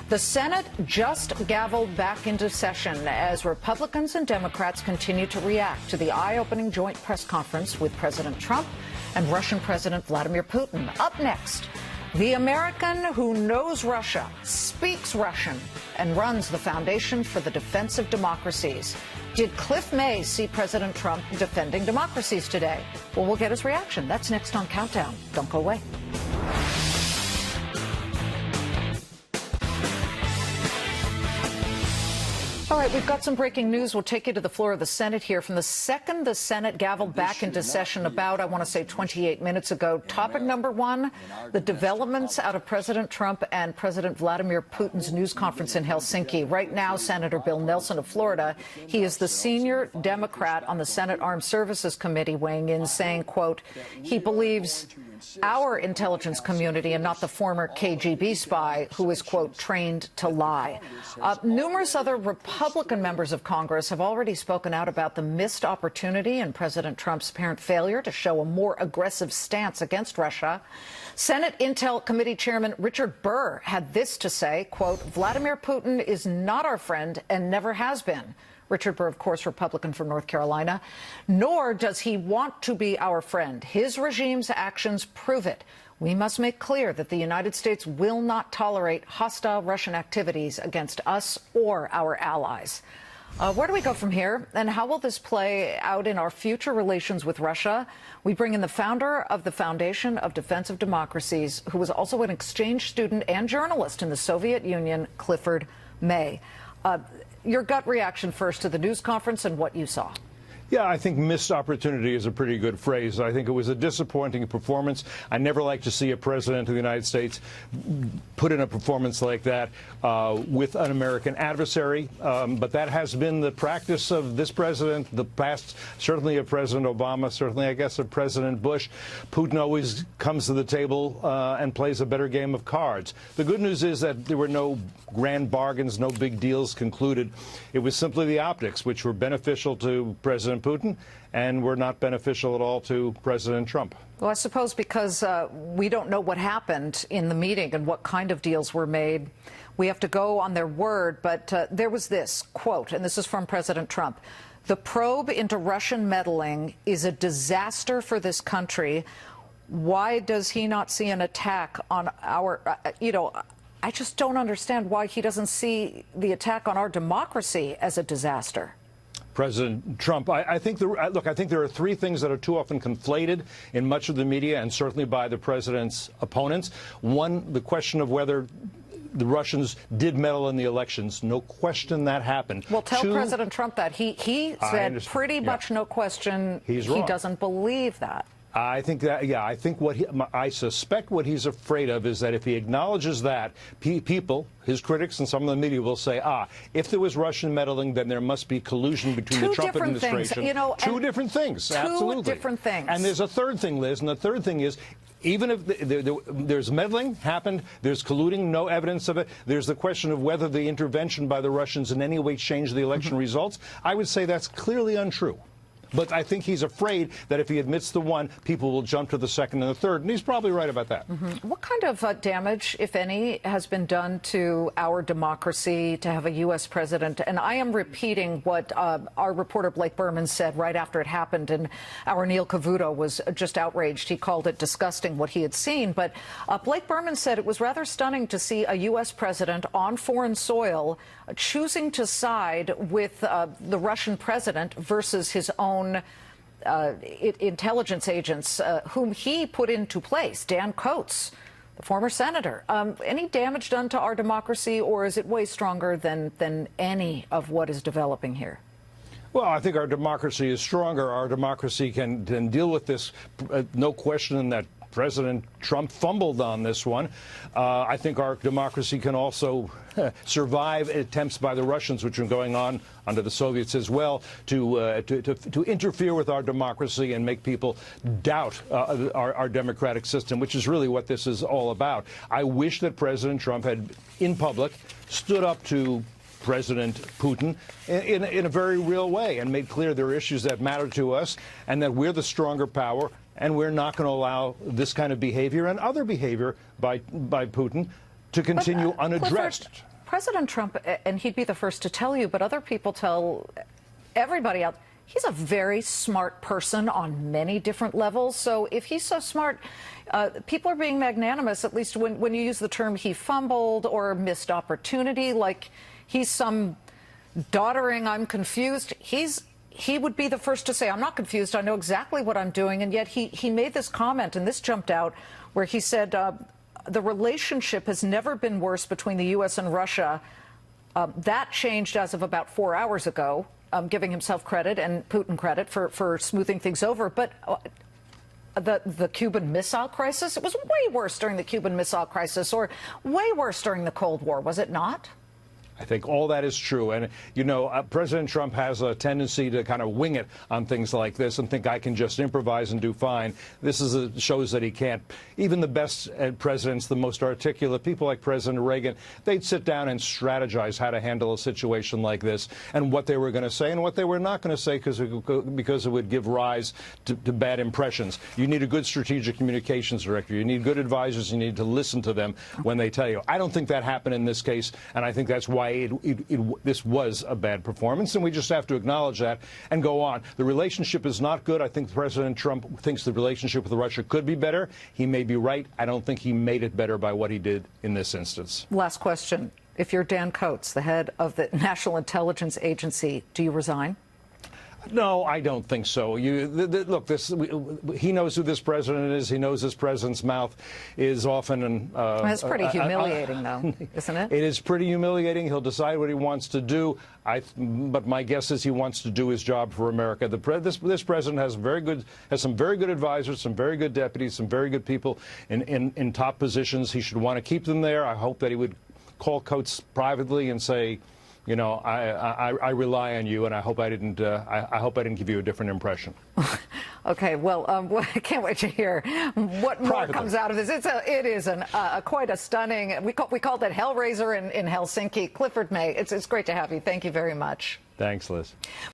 The Senate just gavelled back into session as Republicans and Democrats continue to react to the eye-opening joint press conference with President Trump and Russian President Vladimir Putin. Up next, the American who knows Russia, speaks Russian, and runs the Foundation for the Defense of Democracies. Did Cliff May see President Trump defending democracies today? Well, we'll get his reaction. That's next on Countdown. Don't go away. All right, we've got some breaking news. We'll take you to the floor of the Senate here. From the second the Senate gavelled back into session about, I want to say, 28 minutes ago, topic number one, the developments out of President Trump and President Vladimir Putin's news conference in Helsinki. Right now, Senator Bill Nelson of Florida, he is the senior Democrat on the Senate Armed Services Committee, weighing in, saying, quote, he believes our intelligence community and not the former KGB spy who is, quote, trained to lie. Numerous other Republican members of Congress have already spoken out about the missed opportunity and President Trump's apparent failure to show a more aggressive stance against Russia. Senate Intel Committee Chairman Richard Burr had this to say, quote, Vladimir Putin is not our friend and never has been. Richard Burr, of course, Republican from North Carolina. Nor does he want to be our friend. His regime's actions prove it. We must make clear that the United States will not tolerate hostile Russian activities against us or our allies. Where do we go from here, and how will this play out in our future relations with Russia? We bring in the founder of the Foundation of Defense of Democracies, who was also an exchange student and journalist in the Soviet Union, Clifford May. Your gut reaction first to the news conference and what you saw. Yeah, I think missed opportunity is a pretty good phrase. I think it was a disappointing performance. I never like to see a president of the United States put in a performance like that with an American adversary. But that has been the practice of this president, the past, certainly of President Obama, certainly, I guess, of President Bush. Putin always comes to the table and plays a better game of cards. The good news is that there were no grand bargains, no big deals concluded. It was simply the optics, which were beneficial to President Putin and were not beneficial at all to President Trump. Well, I suppose because we don't know what happened in the meeting and what kind of deals were made, we have to go on their word. But there was this quote, and this is from President Trump. The probe into Russian meddling is a disaster for this country. Why does he not see an attack on our, I just don't understand why he doesn't see the attack on our democracy as a disaster. President Trump, I think there are three things that are too often conflated in much of the media and certainly by the president's opponents. One, the question of whether the Russians did meddle in the elections. No question that happened. Well, tell President Trump that. He said pretty much no question. He's wrong. He doesn't believe that. I think that, yeah, I think I suspect what he's afraid of is that if he acknowledges that, people, his critics and some of the media will say, if there was Russian meddling, then there must be collusion between the Trump administration. Two different things, absolutely. Two different things. And there's a third thing, Liz, and the third thing is, even if there's meddling happened, there's colluding, no evidence of it, there's the question of whether the intervention by the Russians in any way changed the election results. I would say that's clearly untrue. But I think he's afraid that if he admits the one, people will jump to the second and the third. And he's probably right about that. What kind of damage, if any, has been done to our democracy to have a U.S. president? And I am repeating what our reporter Blake Berman said right after it happened. And our Neil Cavuto was just outraged. He called it disgusting what he had seen. But Blake Berman said it was rather stunning to see a U.S. president on foreign soil choosing to side with the Russian president versus his own intelligence agents whom he put into place, Dan Coates, the former senator. Any damage done to our democracy, or is it way stronger than any of what is developing here? Well, I think our democracy is stronger. Our democracy can deal with this, no question that President Trump fumbled on this one. I think our democracy can also survive attempts by the Russians, which are going on under the Soviets as well, to interfere with our democracy and make people doubt our democratic system, which is really what this is all about. I wish that President Trump had, in public, stood up to President Putin in a very real way and made clear there are issues that matter to us and that we're the stronger power and we're not going to allow this kind of behavior and other behavior by Putin to continue unaddressed. President Trump, and he'd be the first to tell you, but other people tell everybody else, he's a very smart person on many different levels. So if he's so smart, people are being magnanimous, at least when you use the term he fumbled or missed opportunity, like he's some doddering, I'm confused. He would be the first to say, I'm not confused, I know exactly what I'm doing. And yet he made this comment, and this jumped out, where he said the relationship has never been worse between the U.S. and Russia. That changed as of about 4 hours ago, giving himself credit and Putin credit for smoothing things over. But the Cuban Missile Crisis, it was way worse during the Cuban Missile Crisis, or way worse during the Cold War, was it not? I think all that is true. And, you know, President Trump has a tendency to kind of wing it on things like this and think I can just improvise and do fine. This shows that he can't. Even the best presidents, the most articulate, people like President Reagan, they'd sit down and strategize how to handle a situation like this and what they were going to say and what they were not going to say because it would give rise to bad impressions. You need a good strategic communications director. You need good advisors. You need to listen to them when they tell you. I don't think that happened in this case, and I think that's why this was a bad performance, and we just have to acknowledge that and go on. The relationship is not good. I think President Trump thinks the relationship with Russia could be better. He may be right. I don't think he made it better by what he did in this instance. Last question. If you're Dan Coats, the head of the National Intelligence Agency, do you resign? No, I don't think so. Look, he knows who this president is. He knows this president's mouth is often it's pretty humiliating, though, isn't it? It is pretty humiliating. He'll decide what he wants to do. But my guess is he wants to do his job for America. This president has some very good advisors, some very good deputies, some very good people in top positions. He should want to keep them there. I hope that he would call Coats privately and say, you know, I rely on you, and I hope I didn't give you a different impression. Okay, well, I can't wait to hear what more comes out of this. It is quite a stunning. We called it Hellraiser in Helsinki. Clifford May, it's great to have you. Thank you very much. Thanks, Liz.